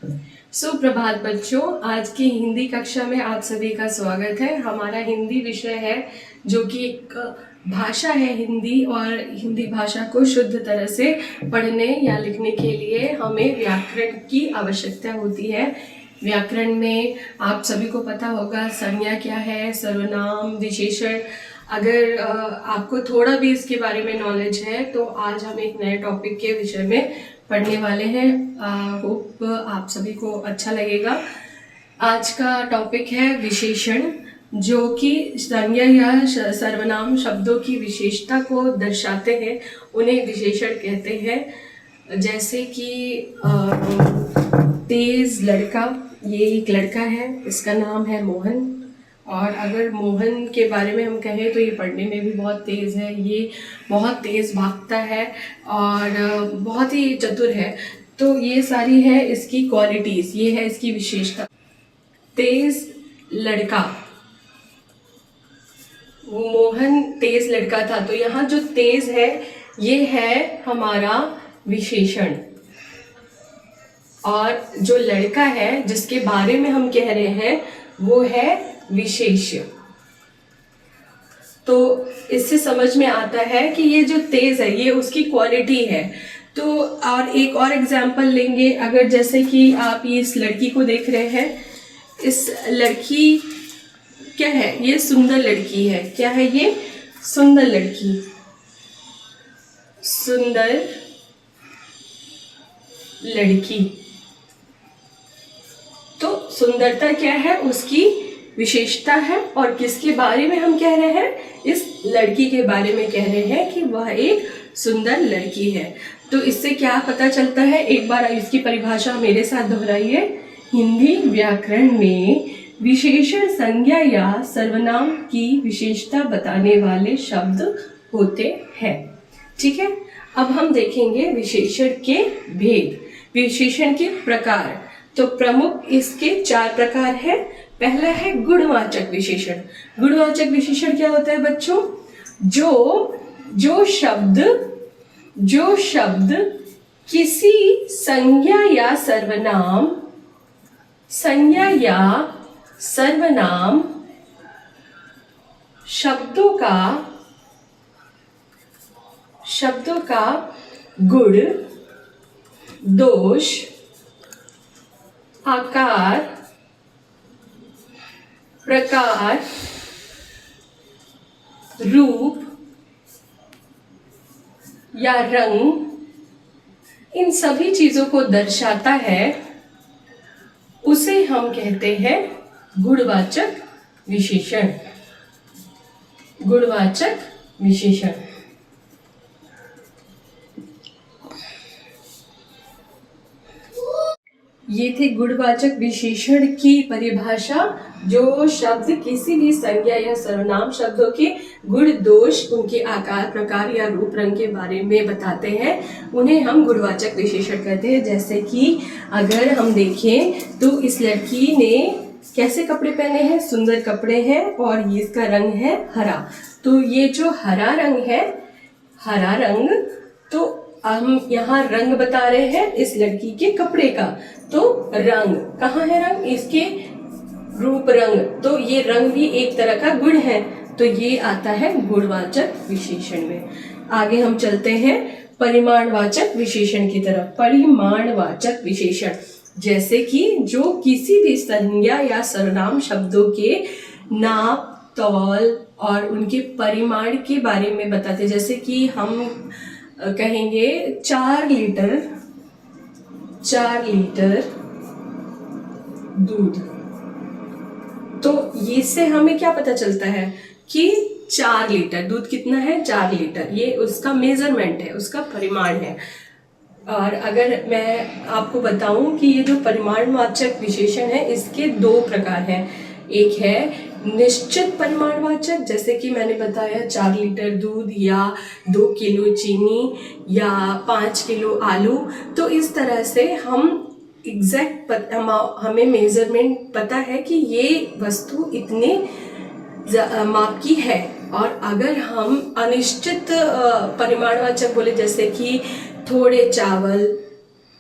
सुप्रभात बच्चों, आज की हिंदी कक्षा में आप सभी का स्वागत है। हमारा हिंदी विषय है जो कि एक भाषा है हिंदी, और हिंदी भाषा को शुद्ध तरह से पढ़ने या लिखने के लिए हमें व्याकरण की आवश्यकता होती है। व्याकरण में आप सभी को पता होगा संज्ञा क्या है, सर्वनाम, विशेषण। अगर आपको थोड़ा भी इसके बारे में नॉलेज है तो आज हम एक नए टॉपिक के विषय में पढ़ने वाले हैं। होप आप सभी को अच्छा लगेगा। आज का टॉपिक है विशेषण, जो कि संज्ञा या सर्वनाम शब्दों की विशेषता को दर्शाते हैं, उन्हें विशेषण कहते हैं। जैसे कि तेज लड़का, ये एक लड़का है, इसका नाम है मोहन। और अगर मोहन के बारे में हम कहें तो ये पढ़ने में भी बहुत तेज़ है, ये बहुत तेज़ भागता है और बहुत ही चतुर है। तो ये सारी है इसकी क्वालिटीज़, ये है इसकी विशेषता। तेज लड़का, मोहन तेज लड़का था, तो यहाँ जो तेज है ये है हमारा विशेषण, और जो लड़का है जिसके बारे में हम कह रहे हैं वो है विशेष्य। तो इससे समझ में आता है कि ये जो तेज है ये उसकी क्वालिटी है। तो और एक और एग्जाम्पल लेंगे, अगर जैसे कि आप ये इस लड़की को देख रहे हैं, इस लड़की क्या है, ये सुंदर लड़की है। क्या है ये? सुंदर लड़की, सुंदर लड़की। तो सुंदरता क्या है? उसकी विशेषता है। और किसके बारे में हम कह रहे हैं? इस लड़की के बारे में कह रहे हैं कि वह एक सुंदर लड़की है। तो इससे क्या पता चलता है? एक बार इसकी परिभाषा मेरे साथ दोहराइए। हिंदी व्याकरण में विशेषण संज्ञा या सर्वनाम की विशेषता बताने वाले शब्द होते हैं। ठीक है, अब हम देखेंगे विशेषण के भेद, विशेषण के प्रकार। तो प्रमुख इसके 4 प्रकार है। पहला है गुणवाचक विशेषण। गुणवाचक विशेषण क्या होता है बच्चों? जो शब्द किसी संज्ञा या सर्वनाम शब्दों का गुण, दोष, आकार, प्रकार, रूप या रंग, इन सभी चीजों को दर्शाता है, उसे हम कहते हैं गुणवाचक विशेषण। गुणवाचक विशेषण। ये थे गुणवाचक विशेषण की परिभाषा। जो शब्द किसी भी संज्ञा या सर्वनाम शब्दों के गुण, दोष, उनके आकार, प्रकार या रूप, रंग के बारे में बताते हैं, उन्हें हम गुणवाचक विशेषण कहते हैं। जैसे कि अगर हम देखें तो इस लड़की ने कैसे कपड़े पहने हैं? सुंदर कपड़े हैं, और ये इसका रंग है हरा। तो ये जो हरा रंग है, हरा रंग, तो हम यहाँ रंग बता रहे हैं इस लड़की के कपड़े का। तो रंग कहाँ है? रंग इसके रूप, रंग। तो ये रंग भी एक तरह का गुण है, तो ये आता है गुणवाचक विशेषण में। आगे हम चलते हैं परिमाणवाचक विशेषण की तरफ। परिमाणवाचक विशेषण, जैसे कि जो किसी भी संज्ञा या सर्वनाम शब्दों के नाप, तौल और उनके परिमाण के बारे में बताते हैं। जैसे कि हम कहेंगे 4 लीटर दूध, तो इससे हमें क्या पता चलता है कि 4 लीटर दूध कितना है? 4 लीटर, ये उसका मेजरमेंट है, उसका परिमाण है। और अगर मैं आपको बताऊं कि ये जो परिमाणवाचक विशेषण है, इसके 2 प्रकार हैं। एक है निश्चित परिमाणवाचक, जैसे कि मैंने बताया 4 लीटर दूध या 2 किलो चीनी या 5 किलो आलू। तो इस तरह से हम एग्जैक्ट हमें मेजरमेंट पता है कि ये वस्तु इतने माप की है। और अगर हम अनिश्चित परिमाणवाचक बोले, जैसे कि थोड़े चावल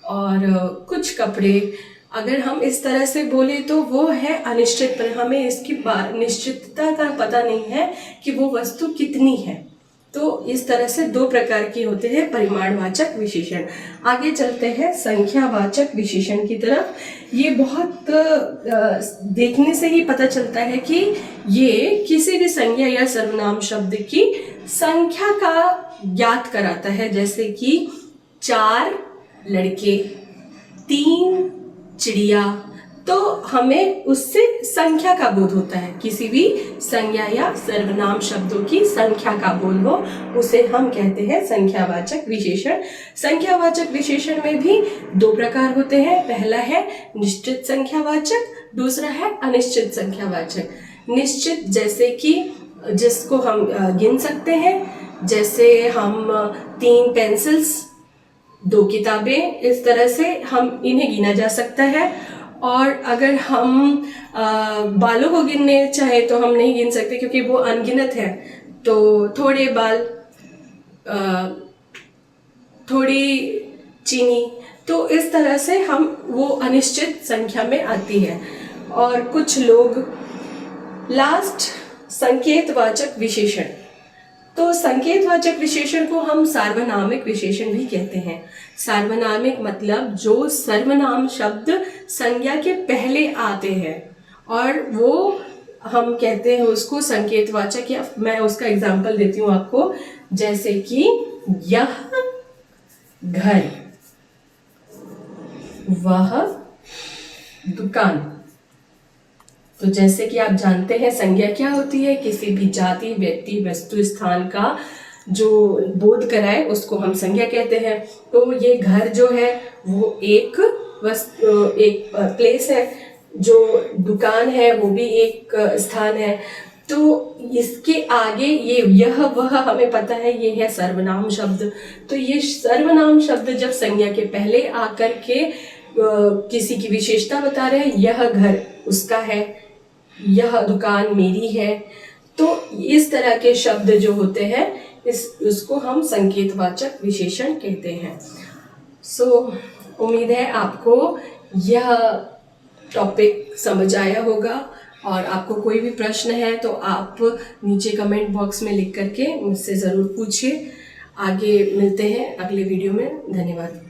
और कुछ कपड़े अगर हम इस तरह से बोले तो वो है अनिश्चित, पर हमें इसकी निश्चितता का पता नहीं है कि वो वस्तु कितनी है। तो इस तरह से दो प्रकार के होते हैं परिमाणवाचक विशेषण। आगे चलते हैं संख्यावाचक विशेषण की तरफ। ये बहुत देखने से ही पता चलता है कि ये किसी भी संज्ञा या सर्वनाम शब्द की संख्या का ज्ञात कराता है, जैसे कि 4 लड़के, 3 चिड़िया। तो हमें उससे संख्या का बोध होता है। किसी भी संज्ञा या सर्वनाम शब्दों की संख्या का बोध हो उसे हम कहते हैं संख्यावाचक विशेषण। संख्यावाचक विशेषण में भी दो प्रकार होते हैं। पहला है निश्चित संख्यावाचक, दूसरा है अनिश्चित संख्यावाचक। निश्चित जैसे कि जिसको हम गिन सकते हैं, जैसे हम 3 पेंसिल्स, 2 किताबें, इस तरह से हम इन्हें गिना जा सकता है। और अगर हम बालों को गिनने चाहे तो हम नहीं गिन सकते क्योंकि वो अनगिनत है। तो थोड़े बाल, थोड़ी चीनी, तो इस तरह से हम वो अनिश्चित संख्या में आती है। और कुछ लोग लास्ट संकेतवाचक विशेषण, तो संकेतवाचक विशेषण को हम सार्वनामिक विशेषण भी कहते हैं। सार्वनामिक मतलब जो सर्वनाम शब्द संज्ञा के पहले आते हैं, और वो हम कहते हैं उसको संकेतवाचक। या मैं उसका एग्जांपल देती हूँ आपको, जैसे कि यह घर, वह दुकान। तो जैसे कि आप जानते हैं संज्ञा क्या होती है, किसी भी जाति, व्यक्ति, वस्तु, स्थान का जो बोध कराए उसको हम संज्ञा कहते हैं। तो ये घर जो है वो एक प्लेस है, जो दुकान है वो भी एक स्थान है। तो इसके आगे ये यह वह हमें पता है ये है सर्वनाम शब्द। तो ये सर्वनाम शब्द जब संज्ञा के पहले आकर के किसी की विशेषता बता रहे हैं, यह घर उसका है, यह दुकान मेरी है, तो इस तरह के शब्द जो होते हैं उसको हम संकेतवाचक विशेषण कहते हैं। उम्मीद है आपको यह टॉपिक समझ आया होगा। और आपको कोई भी प्रश्न है तो आप नीचे कमेंट बॉक्स में लिख करके मुझसे ज़रूर पूछिए। आगे मिलते हैं अगले वीडियो में। धन्यवाद।